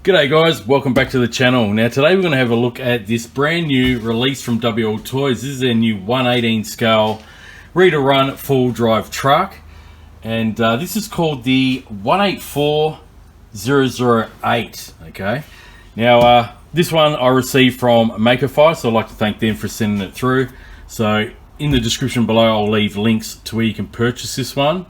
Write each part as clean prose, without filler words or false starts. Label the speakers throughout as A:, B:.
A: G'day guys, welcome back to the channel. Now today we're going to have a look at this brand new release from Wltoys. This is their new 1/18 scale reader run full drive truck, and this is called the 184008. Okay, now this one I received from Makerfi, so I'd like to thank them for sending it through. So in the description below I'll leave links to where you can purchase this one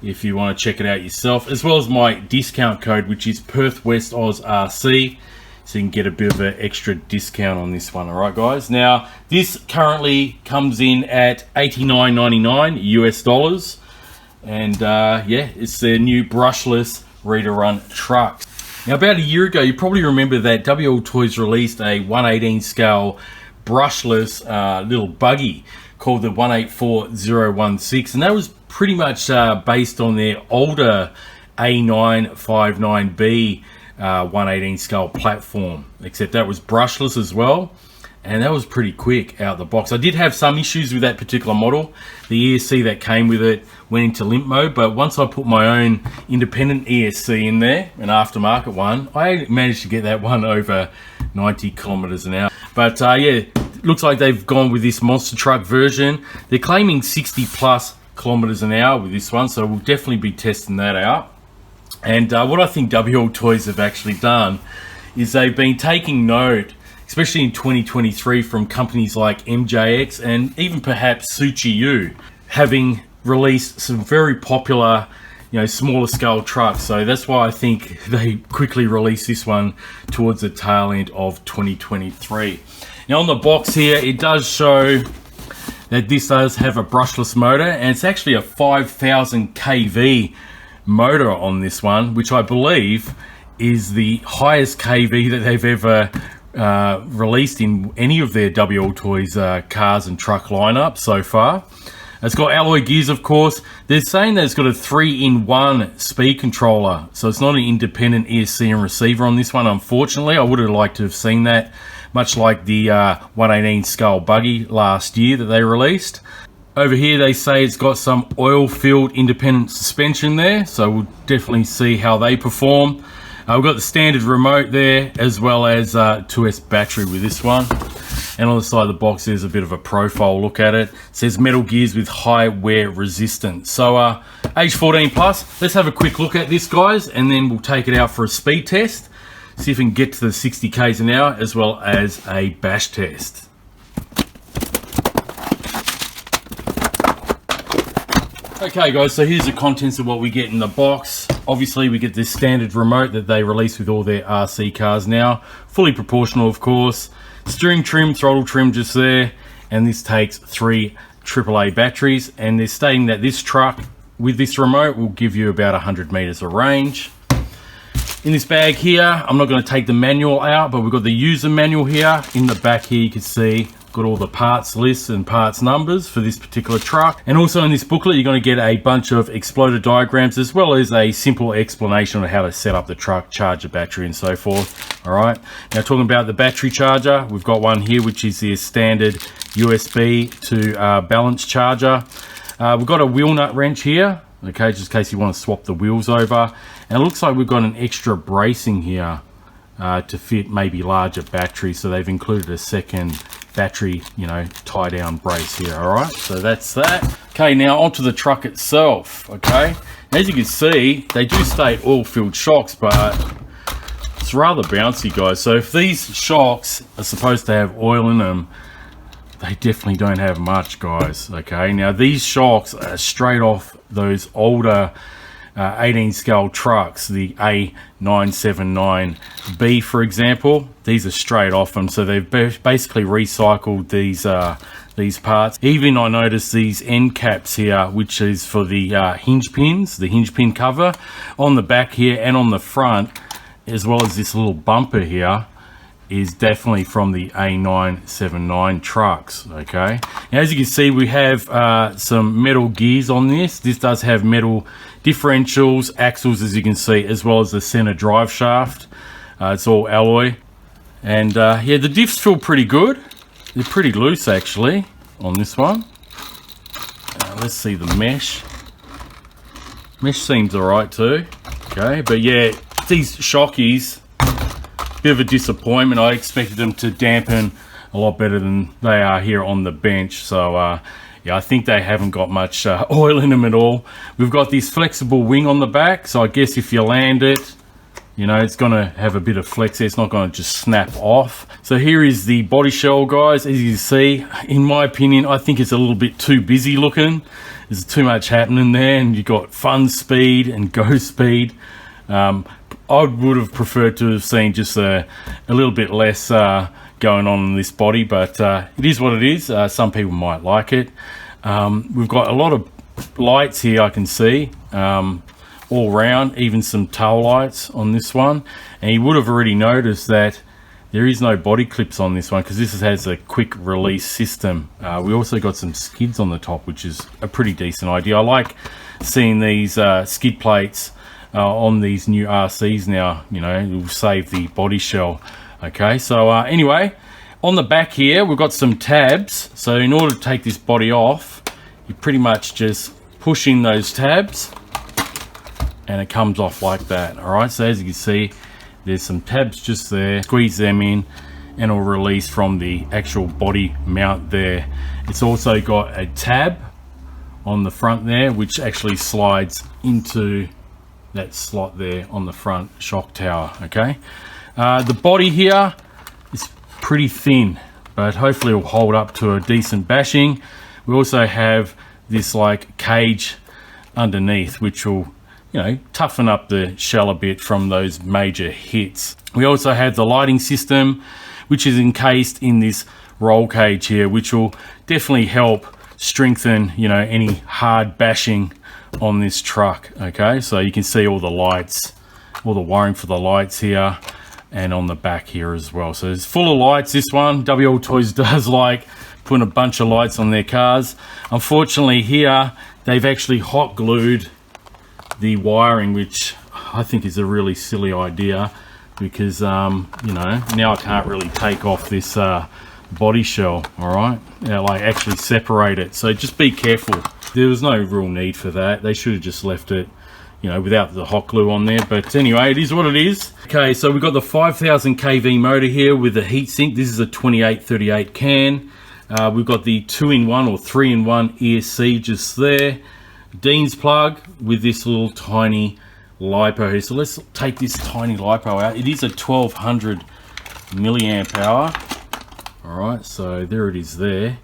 A: if you want to check it out yourself, as well as my discount code, which is Perth West Oz RC, so you can get a bit of an extra discount on this one. All right guys, now this currently comes in at $89.99 US dollars, and yeah, it's their new brushless reader run truck. Now about a year ago, you probably remember that Wltoys released a 1/18 scale brushless little buggy called the 184016, and that was pretty much based on their older A959B 1/18 scale platform, except that was brushless as well, and that was pretty quick out the box. I did have some issues with that particular model. The ESC that came with it went into limp mode, but once I put my own independent ESC in there, an aftermarket one, I managed to get that one over 90 kilometers an hour. But yeah, looks like they've gone with this monster truck version. They're claiming 60 plus kilometers an hour with this one, so we'll definitely be testing that out. And what I think Wltoys have actually done is they've been taking note, especially in 2023, from companies like MJX and even perhaps Suchiyu, having released some very popular, smaller scale trucks. So that's why I think they quickly released this one towards the tail end of 2023. Now on the box here, it does show that this does have a brushless motor, and it's actually a 5000 kV motor on this one, which I believe is the highest kV that they've ever released in any of their Wltoys cars and truck lineup so far. It's got alloy gears, of course. They're saying that it's got a 3-in-1 speed controller, so it's not an independent ESC and receiver on this one, unfortunately. I would have liked to have seen that, much like the 1/18 scale buggy last year that they released. Over here they say it's got some oil-filled independent suspension there, so we'll definitely see how they perform. We've got the standard remote there, as well as 2S battery with this one. And on the side of the box there's a bit of a profile look at it. It says metal gears with high wear resistance. So age 14 plus. Let's have a quick look at this, guys, and then we'll take it out for a speed test. See if we can get to the 60 k's an hour, as well as a bash test. Okay guys, so here's the contents of what we get in the box. Obviously we get this standard remote that they release with all their RC cars now, fully proportional of course. Steering trim, throttle trim just there, and this takes 3 AAA batteries, and they're stating that this truck with this remote will give you about 100 meters of range. In this bag here, I'm not going to take the manual out, but we've got the user manual here. In the back here you can see got all the parts lists and parts numbers for this particular truck, and also in this booklet you're going to get a bunch of exploder diagrams, as well as a simple explanation of how to set up the truck, charge the battery and so forth. All right, now talking about the battery charger, we've got one here which is the standard USB to balance charger. We've got a wheel nut wrench here, okay, just in case you want to swap the wheels over, and it looks like we've got an extra bracing here to fit maybe larger batteries, so they've included a second battery tie down brace here. All right, so that's that. Okay, now onto the truck itself. Okay, as you can see, they do state oil filled shocks, but it's rather bouncy, guys. So if these shocks are supposed to have oil in them, they definitely don't have much, guys. Okay, now these shocks are straight off those older 18 scale trucks, the A979B for example. These are straight off them, so they've basically recycled these parts. Even I noticed these end caps here, which is for the hinge pins, the hinge pin cover on the back here and on the front, as well as this little bumper here, is definitely from the A979 trucks. Okay, now as you can see we have some metal gears on this. This does have metal differentials, axles, as you can see, as well as the center drive shaft. It's all alloy, and yeah, the diffs feel pretty good. They're pretty loose actually on this one. Let's see the mesh. Mesh seems all right too. Okay, but yeah, these shockies bit of a disappointment. I expected them to dampen a lot better than they are here on the bench. So yeah, I think they haven't got much oil in them at all. We've got this flexible wing on the back, so I guess if you land it, you know, it's going to have a bit of flex there. It's not going to just snap off. So here is the body shell, guys. As you can see, in my opinion, I think it's a little bit too busy looking. There's too much happening there, and you've got fun speed and go speed. I would have preferred to have seen just a little bit less going on in this body, but it is what it is. Some people might like it. We've got a lot of lights here, I can see. All round, even some tail lights on this one, and you would have already noticed that there is no body clips on this one because this has a quick release system. We also got some skids on the top, which is a pretty decent idea. I like seeing these skid plates on these new RCs now. You know, it will save the body shell. Okay, so anyway, on the back here we've got some tabs. So in order to take this body off, you pretty much just push in those tabs and it comes off like that. All right, so as you can see, there's some tabs just there. Squeeze them in and it'll release from the actual body mount there. It's also got a tab on the front there, which actually slides into that slot there on the front shock tower. Okay, the body here is pretty thin, but hopefully it'll hold up to a decent bashing. We also have this like cage underneath, which will, you know, toughen up the shell a bit from those major hits. We also have the lighting system, which is encased in this roll cage here, which will definitely help strengthen, you know, any hard bashing on this truck. Okay, so you can see all the lights, all the wiring for the lights here, and on the back here as well. So it's full of lights, this one. Wltoys does like putting a bunch of lights on their cars. Unfortunately here, they've actually hot glued the wiring, which I think is a really silly idea because you know, now I can't really take off this body shell. All right, like actually separate it, so just be careful. There was no real need for that. They should have just left it, you know, without the hot glue on there. But anyway, it is what it is. Okay, so we've got the 5000 kV motor here with the heatsink. This is a 2838 can. We've got the 2-in-1 or 3-in-1 ESC just there. Dean's plug with this little tiny LiPo here. So let's take this tiny LiPo out. It is a 1200 milliamp hour. All right, so there it is there.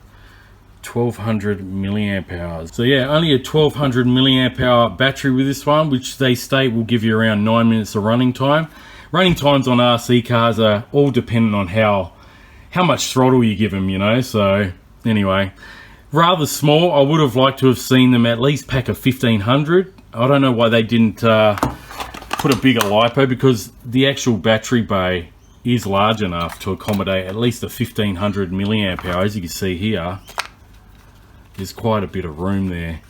A: 1200 milliamp hours. So yeah, only a 1200 milliamp hour battery with this one, which they state will give you around 9 minutes of running time. Running times on RC cars are all dependent on how much throttle you give them, you know. So anyway, rather small. I would have liked to have seen them at least pack a 1500. I don't know why they didn't put a bigger LiPo, because the actual battery bay is large enough to accommodate at least a 1500 milliamp hour. As you can see here, there's quite a bit of room there.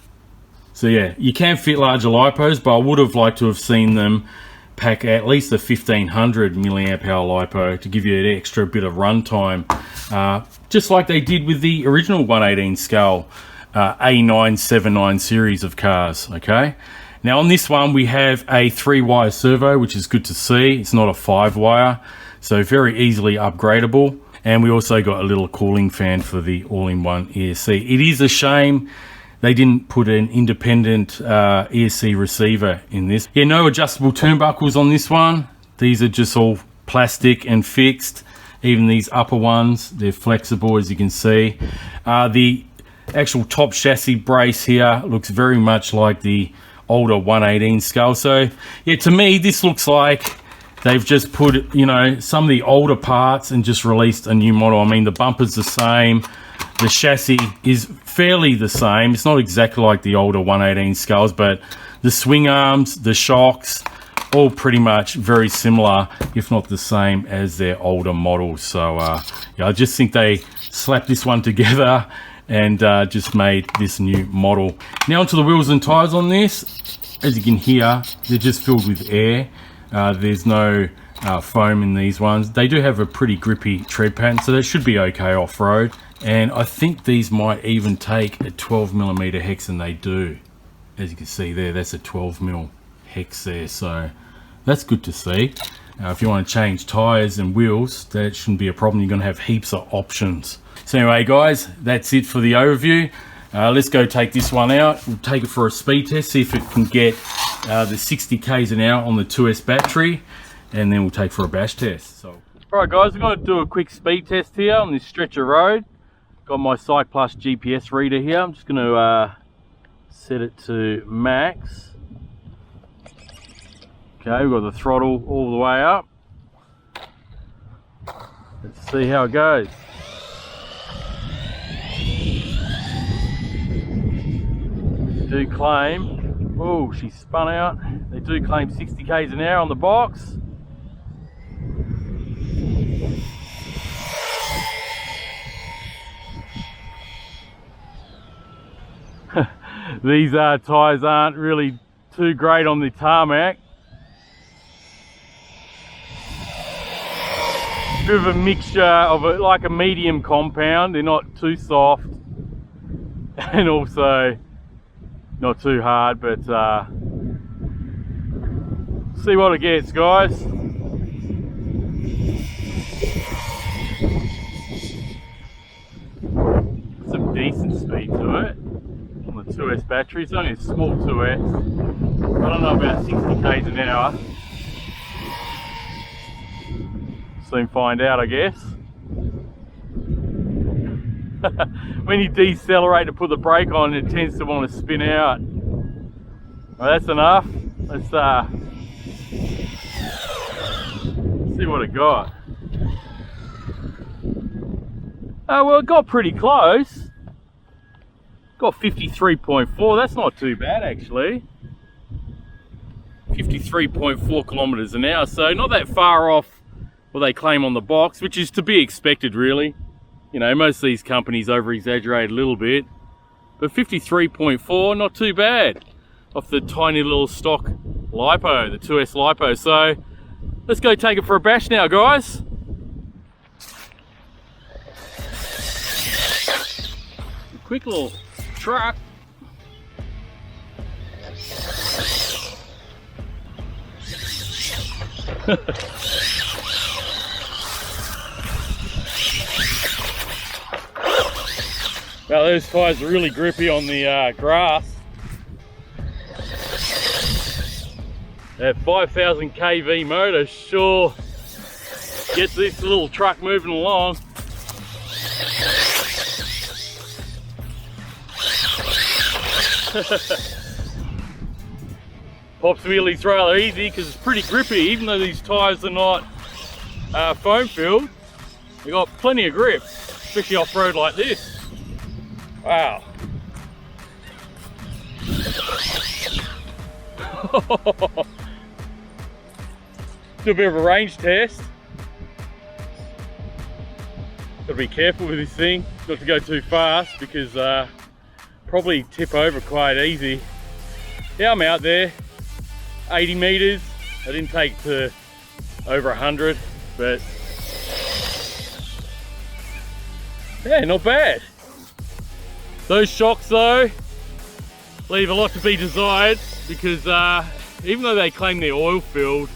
A: So yeah, you can fit larger LiPos, but I would have liked to have seen them pack at least a 1500 milliamp hour LiPo to give you an extra bit of runtime, just like they did with the original 118 scale A979 series of cars. Okay, now on this one we have a 3-wire servo, which is good to see. It's not a 5-wire, so very easily upgradable. And we also got a little cooling fan for the all-in-one ESC. It is a shame they didn't put an independent ESC receiver in this. Yeah, no adjustable turnbuckles on this one. These are just all plastic and fixed. Even these upper ones, they're flexible, as you can see. The actual top chassis brace here looks very much like the older 118 scale. So yeah, to me, this looks like they've just put, you know, some of the older parts and just released a new model. I mean, the bumper's the same. The chassis is fairly the same. It's not exactly like the older 118 scales, but the swing arms, the shocks, all pretty much very similar, if not the same as their older models. So yeah, I just think they slapped this one together and just made this new model. Now onto the wheels and tires on this. As you can hear, they're just filled with air. There's no foam in these ones. They do have a pretty grippy tread pattern, so they should be okay off-road. And I think these might even take a 12mm hex, and they do. As you can see there, that's a 12mm hex there, so that's good to see. If you want to change tyres and wheels, that shouldn't be a problem. You're going to have heaps of options. So anyway guys, that's it for the overview. Let's go take this one out. We'll take it for a speed test, see if it can get the 60 k's an hour on the 2S battery, and then we'll take for a bash test. So, alright guys, we're going to do a quick speed test here on this stretch of road. Got my Cyc Plus GPS reader here. I'm just going to set it to max. Okay, we've got the throttle all the way up. Let's see how it goes. They do claim, oh, she spun out. They do claim 60 k's an hour on the box. These tyres aren't really too great on the tarmac. Bit of a mixture of like a medium compound. They're not too soft and also not too hard, but see what it gets, guys. Some decent speed to it on the 2S battery. It's only a small 2S. I don't know, about 60 k's an hour. Soon find out, I guess. When you decelerate to put the brake on, it tends to want to spin out. Well, that's enough. Let's see what it got. Oh, well, it got pretty close. Got 53.4. That's not too bad, actually. 53.4 kilometers an hour, so not that far off what they claim on the box, which is to be expected, really. You know, most of these companies over-exaggerate a little bit, but 53.4, not too bad off the tiny little stock LiPo, the 2S LiPo. So let's go take it for a bash now, guys. A quick little truck. Well, those tyres are really grippy on the grass. That 5,000 kV motor sure gets this little truck moving along. Pops wheelies rather easy because it's pretty grippy, even though these tyres are not foam filled. They've got plenty of grip, especially off-road like this. Wow. Do a bit of a range test. Got to be careful with this thing, not to go too fast because probably tip over quite easy. Yeah, I'm out there, 80 meters. I didn't take to over 100, but yeah, not bad. Those shocks though leave a lot to be desired because even though they claim they're oil filled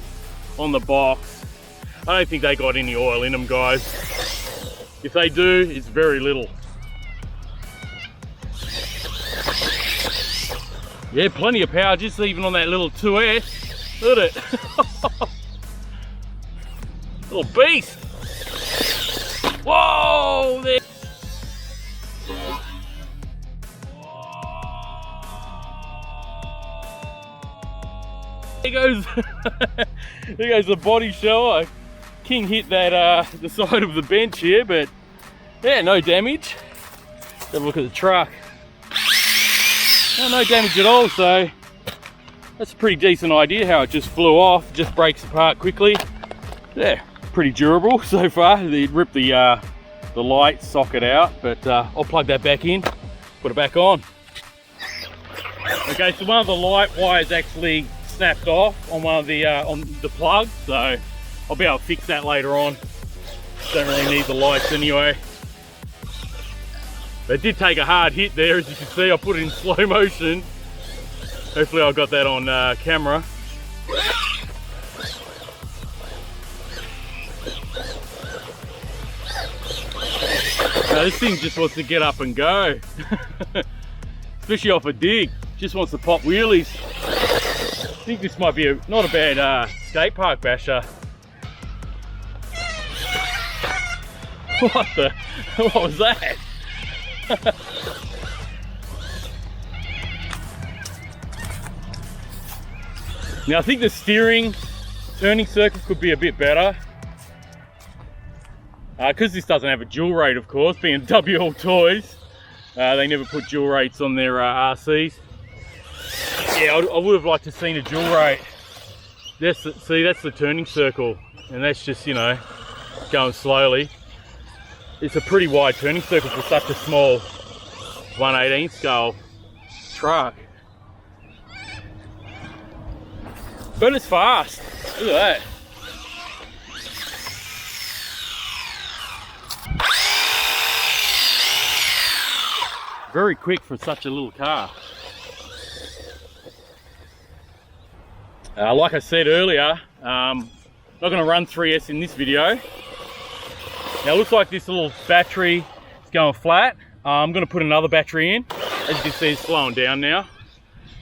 A: on the box, I don't think they got any oil in them, guys. If they do, it's very little. Yeah, plenty of power just even on that little 2S. Look at it. Little beast. Whoa! There. There goes, there goes the body shell. King hit that the side of the bench here, but yeah, no damage. Let's have a look at the truck. Oh, no damage at all, so that's a pretty decent idea how it just flew off. Just breaks apart quickly. Yeah, pretty durable so far. They ripped the light socket out, but I'll plug that back in, put it back on. Okay, so one of the light wires actually snapped off on one of the plug, so I'll be able to fix that later on. Don't really need the lights anyway. They did take a hard hit there, as you can see. I put it in slow motion. Hopefully I got that on camera. Now this thing just wants to get up and go. Especially off a dig. Just wants to pop wheelies. I think this might be not a bad skate park basher. What was that? Now I think the steering, turning circle could be a bit better. Because this doesn't have a dual rate, of course, being Wltoys. They never put dual rates on their RCs. Yeah, I would have liked to have seen a dual rate. See, that's the turning circle, and that's just, you know, going slowly. It's a pretty wide turning circle for such a small 1/18 scale truck. But it's fast. Look at that. Very quick for such a little car. Like I said earlier, not going to run 3S in this video. Now it looks like this little battery is going flat. I'm going to put another battery in. As you can see, it's slowing down now.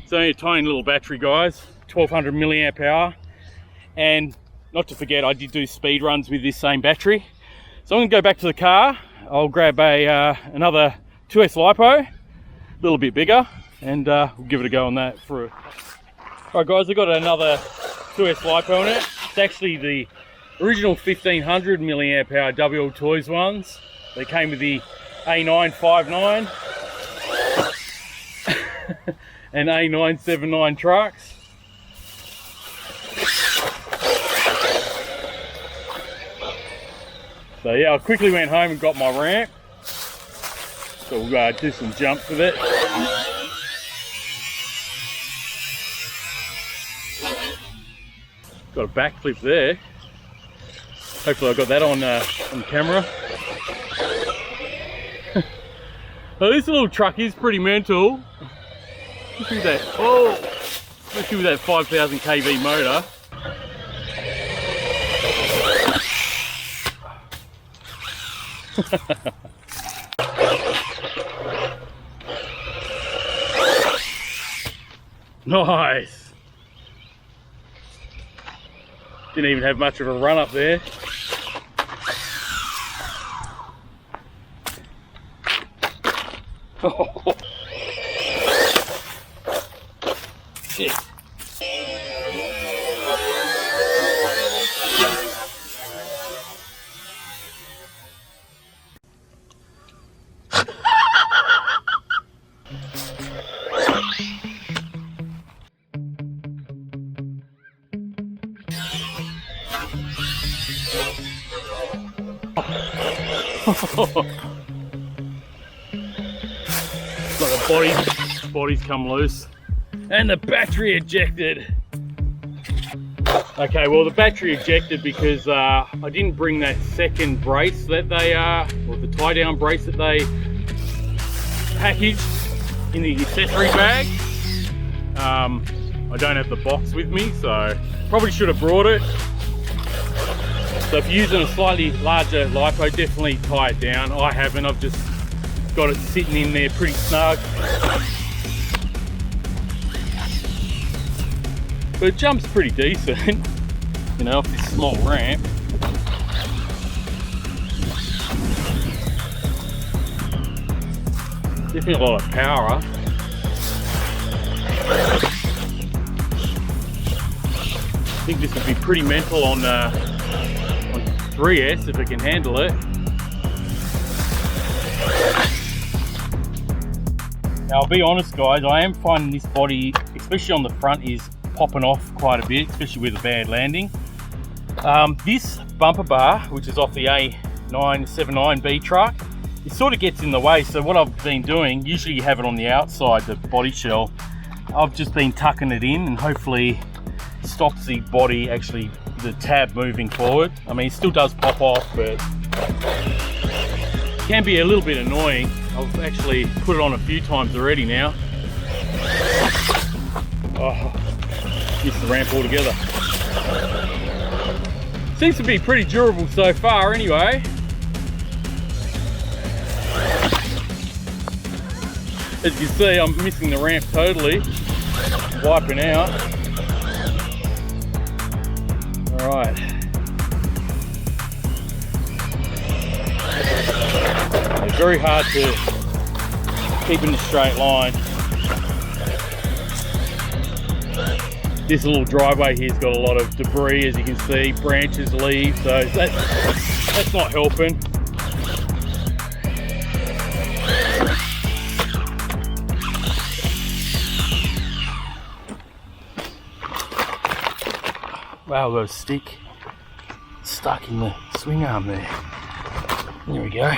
A: It's only a tiny little battery, guys. 1200 milliamp hour. And not to forget, I did do speed runs with this same battery. So I'm going to go back to the car. I'll grab another 2S LiPo, a little bit bigger, and we'll give it a go on that for a... Alright guys, I've got another 2S LiPo on it. It's actually the original 1500 milliamp hour Wltoys ones. They came with the A959 and A979 trucks. So yeah, I quickly went home and got my ramp. So we'll do some jumps with it. Got a backflip there. Hopefully I got that on camera. Well, this little truck is pretty mental. Look at that. Oh, especially with that 5000 kV motor. Nice. Didn't even have much of a run up there. Oh. Shit. Like the body's come loose and the battery ejected. Okay, well the battery ejected because I didn't bring that second brace that they or the tie down brace that they packaged in the accessory bag. I don't have the box with me, so probably should have brought it. So if you're using a slightly larger LiPo, definitely tie it down. I haven't, I've just got it sitting in there pretty snug. But it jumps pretty decent, you know, off this small ramp. Definitely a lot of power. I think this would be pretty mental on 3S if it can handle it. Now I'll be honest guys, I am finding this body, especially on the front, is popping off quite a bit, especially with a bad landing. This bumper bar, which is off the A979B truck, it sort of gets in the way. So what I've been doing, usually you have it on the outside, the body shell. I've just been tucking it in and hopefully stops the body, actually the tab moving forward. I mean, it still does pop off, but it can be a little bit annoying. I've actually put it on a few times already now. Oh, missed the ramp altogether. Seems to be pretty durable so far anyway. As you see, I'm missing the ramp totally, wiping out. All right. It's very hard to keep in a straight line. This little driveway here's got a lot of debris, as you can see, branches, leaves, so that's not helping. Wow, I've got a stick stuck in the swing arm there. There we go.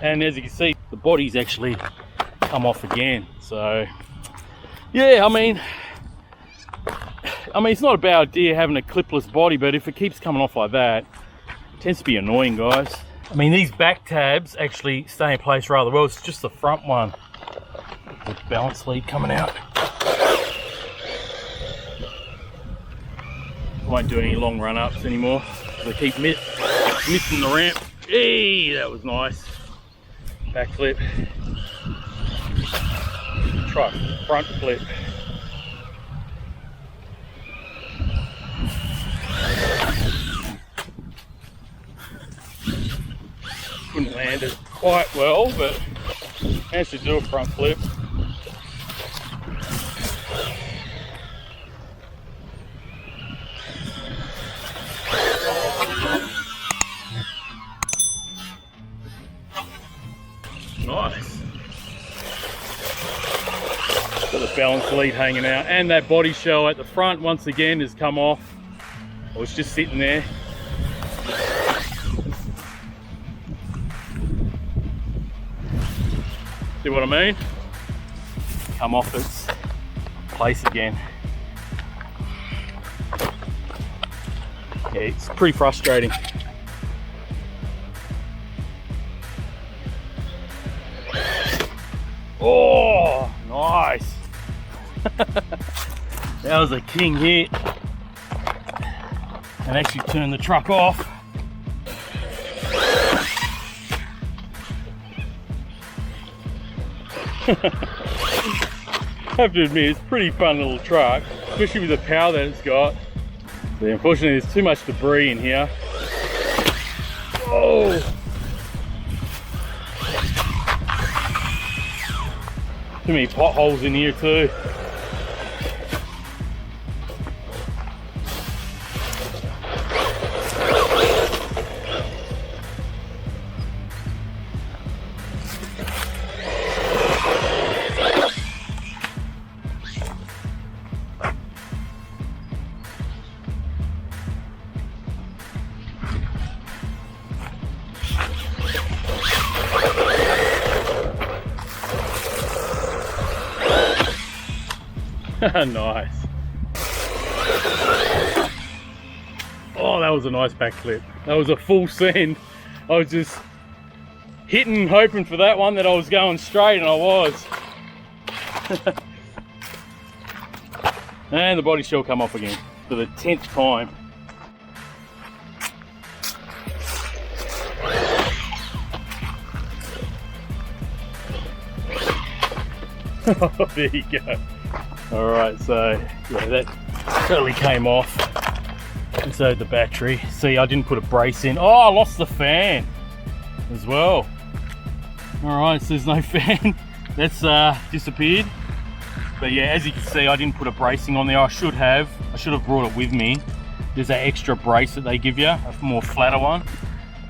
A: And as you can see, the body's actually come off again. So yeah, I mean it's not a bad idea having a clipless body, but if it keeps coming off like that, it tends to be annoying, guys. I mean, these back tabs actually stay in place rather well. It's just the front one, the balance lead coming out. I won't do any long run-ups anymore because I keep missing the ramp. Hey, that was nice. Backflip. Try front flip. Couldn't land it quite well, but managed to do a front flip. Nice. Got the balance lead hanging out, and that body shell at the front once again has come off. I was just sitting there. See what I mean? Come off its place again. Yeah, it's pretty frustrating. Oh, nice. That was a king hit. And actually turned the truck off. I have to admit, it's a pretty fun little truck, especially with the power that it's got. But unfortunately, there's too much debris in here. Oh! Too many potholes in here too. Nice. Oh, that was a nice backflip. That was a full send. I was just hitting, hoping for that one, that I was going straight, and I was. And the body shell come off again for the 10th time. There you go. Alright, so yeah, that totally came off. And so the battery. See, I didn't put a brace in. Oh, I lost the fan as well. Alright, so there's no fan. That's disappeared. But yeah, as you can see, I didn't put a bracing on there. I should have brought it with me. There's that extra brace that they give you, a more flatter one.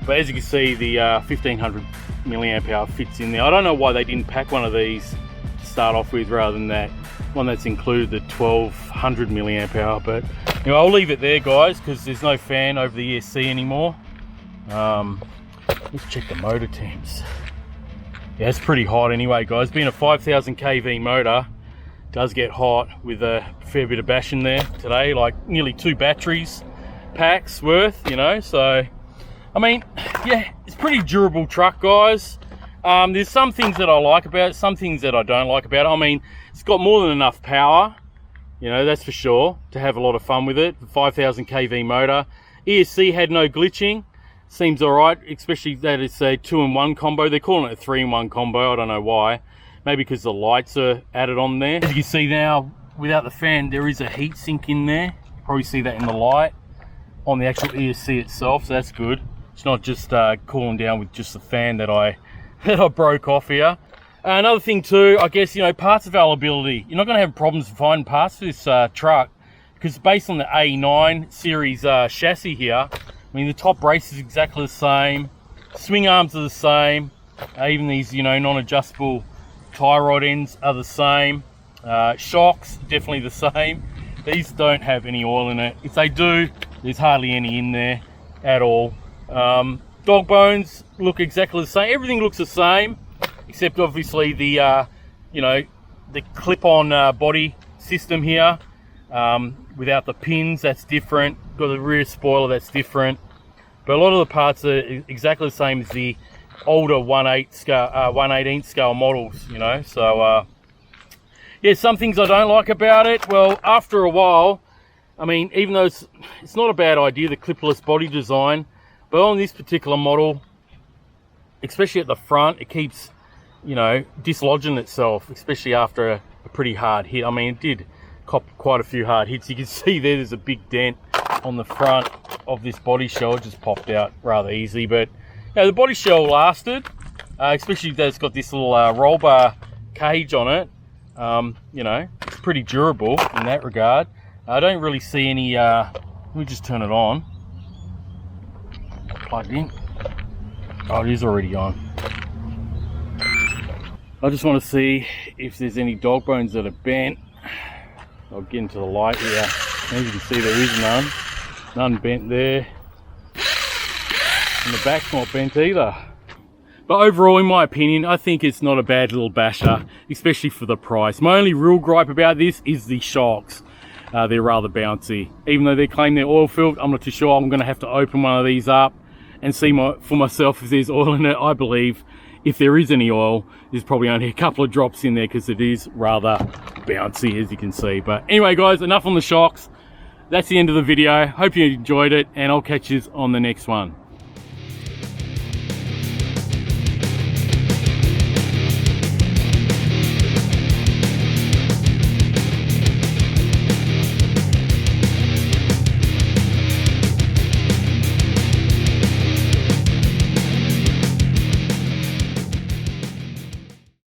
A: But as you can see, the 1500 milliamp hour fits in there. I don't know why they didn't pack one of these to start off with rather than that one that's included, the 1200 milliamp hour. But you know, I'll leave it there, guys, because there's no fan over the ESC anymore. Let's check the motor temps. Yeah, it's pretty hot anyway, guys. Being a 5000 kV motor, does get hot with a fair bit of bashing there today, like nearly 2 batteries packs worth, you know. So I mean, yeah, it's a pretty durable truck, guys. There's some things that I like about it, some things that I don't like about it. I mean, it's got more than enough power, you know, that's for sure, to have a lot of fun with it. 5000 kV motor. ESC had no glitching. seems all right, especially that it's a 2-in-1 combo. They're calling it a 3-in-1 combo. I don't know why. Maybe because the lights are added on there. As you can see now, without the fan, there is a heat sink in there. You probably see that in the light on the actual ESC itself, so that's good. It's not just cooling down with just the fan that I broke off here. Another thing too, I guess, you know, parts availability. You're not going to have problems finding parts for this truck, because based on the A9 series chassis here, I mean, the top brace is exactly the same, swing arms are the same, even these, you know, non-adjustable tie rod ends are the same, shocks definitely the same. These don't have any oil in it. If they do, there's hardly any in there at all. Dog bones look exactly the same. Everything looks the same, except obviously the you know, the clip-on body system here, without the pins. That's different. Got the rear spoiler, that's different. But a lot of the parts are exactly the same as the older 1/18 scale models, you know. So yeah, some things I don't like about it. Well, after a while, I mean, even though it's not a bad idea, the clipless body design, but on this particular model, especially at the front, it keeps, you know, dislodging itself, especially after a pretty hard hit. I mean, it did cop quite a few hard hits. You can see there's a big dent on the front of this body shell. It just popped out rather easy, but you know, the body shell lasted, especially that it's got this little roll bar cage on it. You know, it's pretty durable in that regard. I don't really see any, let me just turn it on. Plugged in. Oh, it is already on. I just want to see if there's any dog bones that are bent. I'll get into the light here. As you can see, there is none. None bent there. And the back's not bent either. But overall, in my opinion, I think it's not a bad little basher, especially for the price. My only real gripe about this is the shocks. They're rather bouncy. Even though they claim they're oil filled, I'm not too sure. I'm going to have to open one of these up and see for myself if there's oil in it. I believe if there is any oil, there's probably only a couple of drops in there, because it is rather bouncy, as you can see. But anyway, guys, enough on the shocks. That's the end of the video. Hope you enjoyed it, and I'll catch you on the next one.